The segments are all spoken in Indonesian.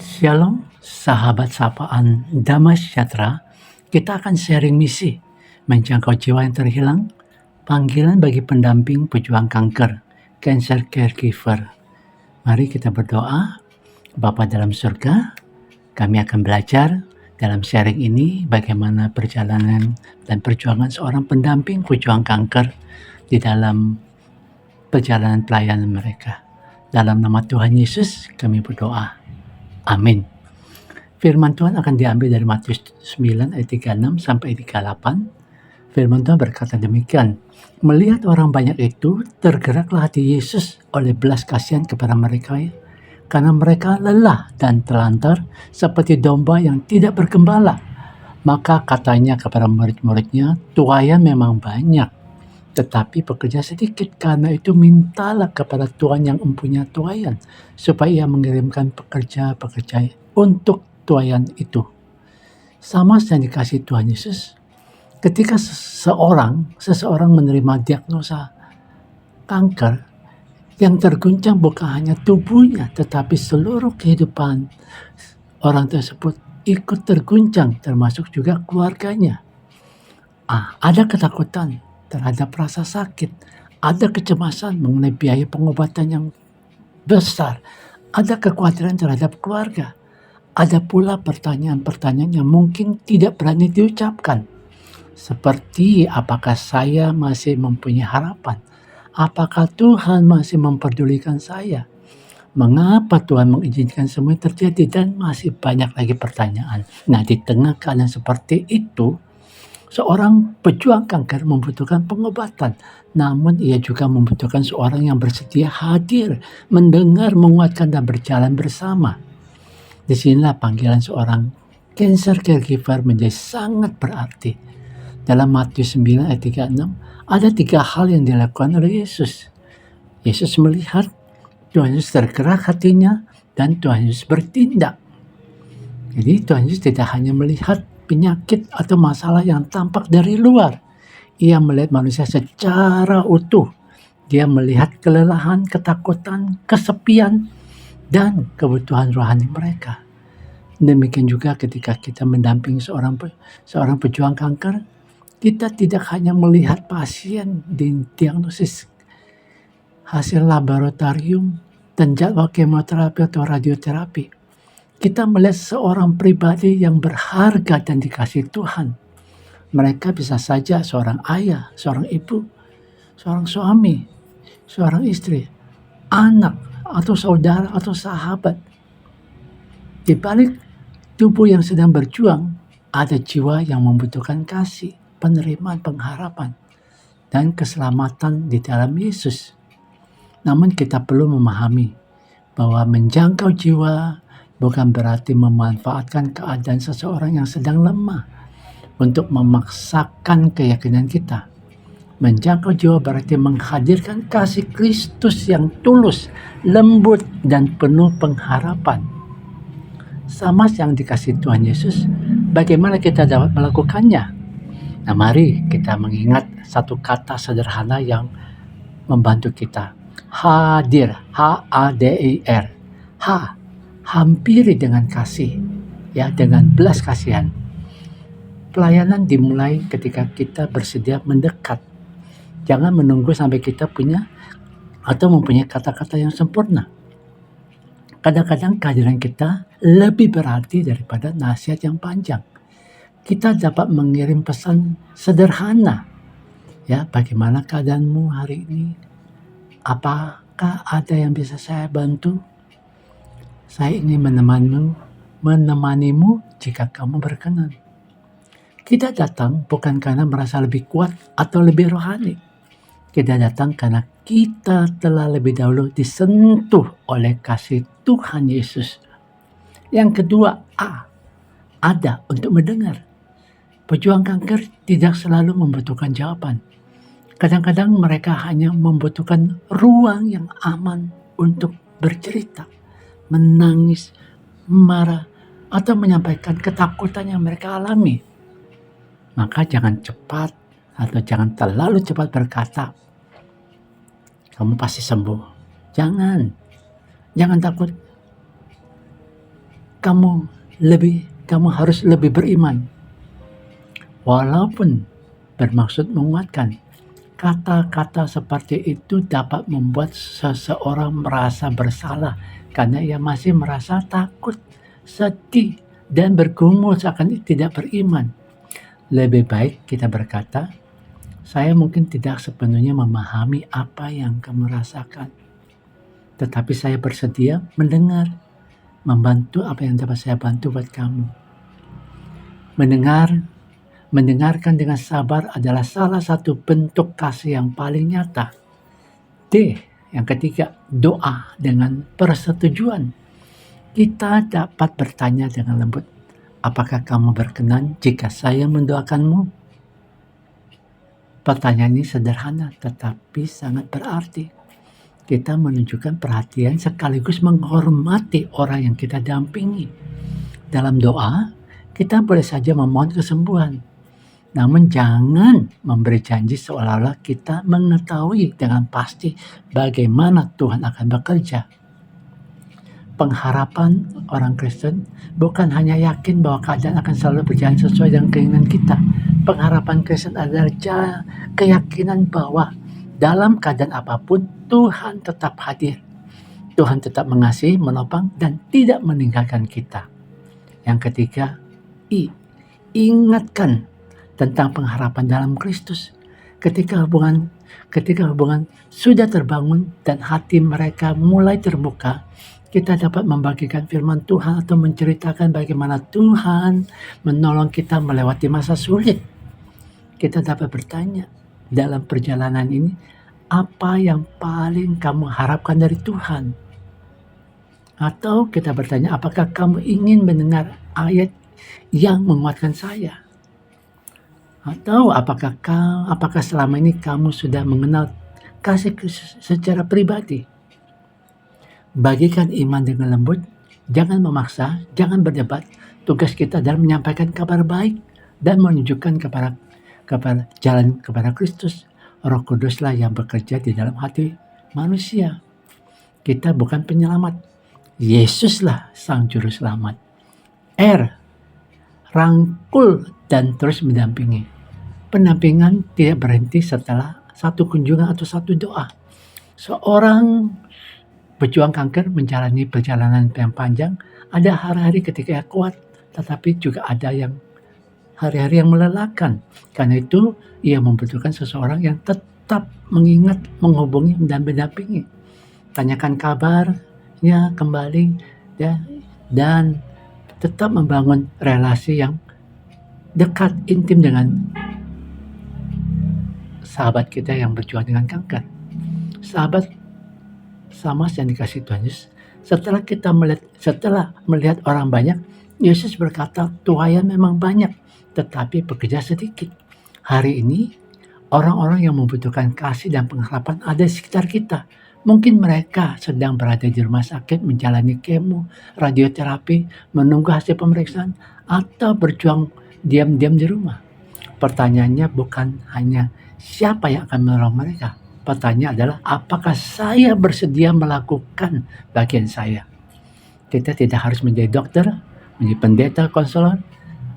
Shalom, sahabat sapaan Damai Sejahtera. Kita akan sharing misi menjangkau jiwa yang terhilang, panggilan bagi pendamping pejuang kanker, cancer caregiver. Mari kita berdoa. Bapa dalam surga, kami akan belajar dalam sharing ini bagaimana perjalanan dan perjuangan seorang pendamping pejuang kanker di dalam perjalanan pelayanan mereka. Dalam nama Tuhan Yesus kami berdoa. Amin. Firman Tuhan akan diambil dari Matius 9 ayat 36 sampai 38. Firman Tuhan berkata demikian, melihat orang banyak itu, tergeraklah hati Yesus oleh belas kasihan kepada mereka, karena mereka lelah dan terlantar seperti domba yang tidak bergembala. Maka katanya kepada murid-muridnya, tuayan memang banyak, tetapi pekerja sedikit. Karena itu mintalah kepada Tuhan yang mempunyai tuayan, supaya ia mengirimkan pekerja-pekerja untuk tuayan itu. Sama yang dikasih Tuhan Yesus, ketika seseorang menerima diagnosa kanker, yang terguncang bukan hanya tubuhnya, tetapi seluruh kehidupan orang tersebut ikut terguncang, termasuk juga keluarganya. Ada ketakutan terhadap rasa sakit, ada kecemasan mengenai biaya pengobatan yang besar, ada kekhawatiran terhadap keluarga, ada pula pertanyaan-pertanyaan yang mungkin tidak berani diucapkan, seperti apakah saya masih mempunyai harapan, apakah Tuhan masih memperdulikan saya, mengapa Tuhan mengizinkan semua terjadi, dan masih banyak lagi pertanyaan. Nah, di tengah keadaan seperti itu, seorang pejuang kanker membutuhkan pengobatan, namun ia juga membutuhkan seorang yang bersedia hadir, mendengar, menguatkan, dan berjalan bersama. Disinilah panggilan seorang cancer caregiver menjadi sangat berarti. Dalam Matius 9 ayat 36, ada 3 hal yang dilakukan oleh Yesus. Yesus melihat, Tuhan Yesus tergerak hatinya, dan Tuhan Yesus bertindak. Jadi Tuhan Yesus tidak hanya melihat penyakit atau masalah yang tampak dari luar. Ia melihat manusia secara utuh. Dia melihat kelelahan, ketakutan, kesepian, dan kebutuhan rohani mereka. Demikian juga ketika kita mendampingi seorang pejuang kanker, kita tidak hanya melihat pasien di diagnosis hasil laboratorium dan jadwal kemoterapi atau radioterapi. Kita melihat seorang pribadi yang berharga dan dikasihi Tuhan. Mereka bisa saja seorang ayah, seorang ibu, seorang suami, seorang istri, anak, atau saudara, atau sahabat. Di balik tubuh yang sedang berjuang, ada jiwa yang membutuhkan kasih, penerimaan, pengharapan, dan keselamatan di dalam Yesus. Namun kita perlu memahami bahwa menjangkau jiwa bukan berarti memanfaatkan keadaan seseorang yang sedang lemah untuk memaksakan keyakinan kita. Menjangkau jiwa berarti menghadirkan kasih Kristus yang tulus, lembut, dan penuh pengharapan. Sama yang dikasih Tuhan Yesus, bagaimana kita dapat melakukannya? Nah, mari kita mengingat satu kata sederhana yang membantu kita. Hadir, H-A-D-I-R. Hampiri dengan kasih, ya, dengan belas kasihan. Pelayanan dimulai ketika kita bersedia mendekat. Jangan menunggu sampai kita punya atau mempunyai kata-kata yang sempurna. Kadang-kadang kehadiran kita lebih berarti daripada nasihat yang panjang. Kita dapat mengirim pesan sederhana. Ya, bagaimana keadaanmu hari ini? Apakah ada yang bisa saya bantu? Saya ingin menemanimu jika kamu berkenan. Kita datang bukan karena merasa lebih kuat atau lebih rohani. Kita datang karena kita telah lebih dahulu disentuh oleh kasih Tuhan Yesus. Yang kedua, ada untuk mendengar. Pejuang kanker tidak selalu membutuhkan jawaban. Kadang-kadang mereka hanya membutuhkan ruang yang aman untuk bercerita, menangis, marah, atau menyampaikan ketakutan yang mereka alami. Maka jangan cepat atau jangan terlalu cepat berkata, kamu pasti sembuh. Jangan takut. kamu harus lebih beriman. Walaupun bermaksud menguatkan, kata-kata seperti itu dapat membuat seseorang merasa bersalah karena ia masih merasa takut, sedih, dan bergumul seakan tidak beriman. Lebih baik kita berkata, saya mungkin tidak sepenuhnya memahami apa yang kamu rasakan, tetapi saya bersedia mendengar, membantu apa yang dapat saya bantu buat kamu. Mendengarkan dengan sabar adalah salah satu bentuk kasih yang paling nyata. D, yang ketiga, doa dengan persetujuan. Kita dapat bertanya dengan lembut, apakah kamu berkenan jika saya mendoakanmu? Pertanyaan ini sederhana tetapi sangat berarti. Kita menunjukkan perhatian sekaligus menghormati orang yang kita dampingi. Dalam doa, kita boleh saja memohon kesembuhan. Namun jangan memberi janji seolah-olah kita mengetahui dengan pasti bagaimana Tuhan akan bekerja. Pengharapan orang Kristen bukan hanya yakin bahwa keadaan akan selalu berjalan sesuai dengan keinginan kita. Pengharapan Kristen adalah keyakinan bahwa dalam keadaan apapun Tuhan tetap hadir. Tuhan tetap mengasihi, menopang, dan tidak meninggalkan kita. Yang ketiga, ingatkan tentang pengharapan dalam Kristus. Ketika hubungan sudah terbangun dan hati mereka mulai terbuka, kita dapat membagikan firman Tuhan atau menceritakan bagaimana Tuhan menolong kita melewati masa sulit. Kita dapat bertanya, dalam perjalanan ini, apa yang paling kamu harapkan dari Tuhan? Atau kita bertanya, apakah kamu ingin mendengar ayat yang menguatkan saya? Atau apakah selama ini kamu sudah mengenal kasih secara pribadi? Bagikan iman dengan lembut, jangan memaksa, jangan berdebat. Tugas kita adalah menyampaikan kabar baik dan menunjukkan kepada jalan kepada Kristus. Roh Kuduslah yang bekerja di dalam hati manusia. Kita bukan penyelamat. Yesuslah sang juru selamat. R, rangkul dan terus mendampingi. Pendampingan tidak berhenti setelah satu kunjungan atau satu doa. Seorang pejuang kanker menjalani perjalanan yang panjang. Ada hari-hari ketika ia kuat, tetapi juga ada yang hari-hari yang melelahkan. Karena itu ia membutuhkan seseorang yang tetap mengingat, menghubungi, dan mendampingi. Tanyakan kabarnya kembali dan tetap membangun relasi yang dekat, intim dengan sahabat kita yang berjuang dengan kanker. Sahabat sama yang dikasih Tuhan Yesus, setelah melihat orang banyak, Yesus berkata, tuaian memang banyak, tetapi pekerja sedikit. Hari ini, orang-orang yang membutuhkan kasih dan pengharapan ada di sekitar kita. Mungkin mereka sedang berada di rumah sakit, menjalani kemo, radioterapi, menunggu hasil pemeriksaan, atau berjuang diam-diam di rumah. Pertanyaannya bukan hanya siapa yang akan menolong mereka. Pertanyaan adalah apakah saya bersedia melakukan bagian saya. Kita tidak harus menjadi dokter, menjadi pendeta, konselor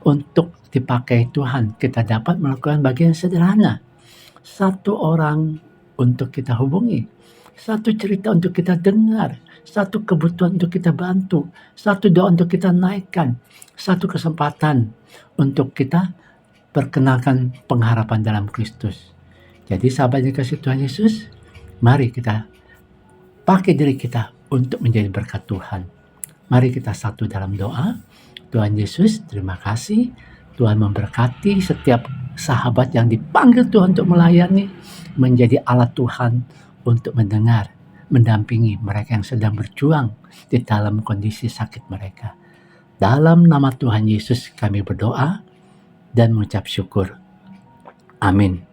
untuk dipakai Tuhan. Kita dapat melakukan bagian sederhana. Satu orang untuk kita hubungi, satu cerita untuk kita dengar, satu kebutuhan untuk kita bantu, satu doa untuk kita naikkan, satu kesempatan untuk kita perkenalkan pengharapan dalam Kristus. Jadi sahabatnya kasih Tuhan Yesus, mari kita pakai diri kita untuk menjadi berkat Tuhan. Mari kita satu dalam doa. Tuhan Yesus, terima kasih. Tuhan memberkati setiap sahabat yang dipanggil Tuhan untuk melayani, menjadi alat Tuhan untuk mendengar, mendampingi mereka yang sedang berjuang di dalam kondisi sakit mereka. Dalam nama Tuhan Yesus kami berdoa dan mengucap syukur. Amin.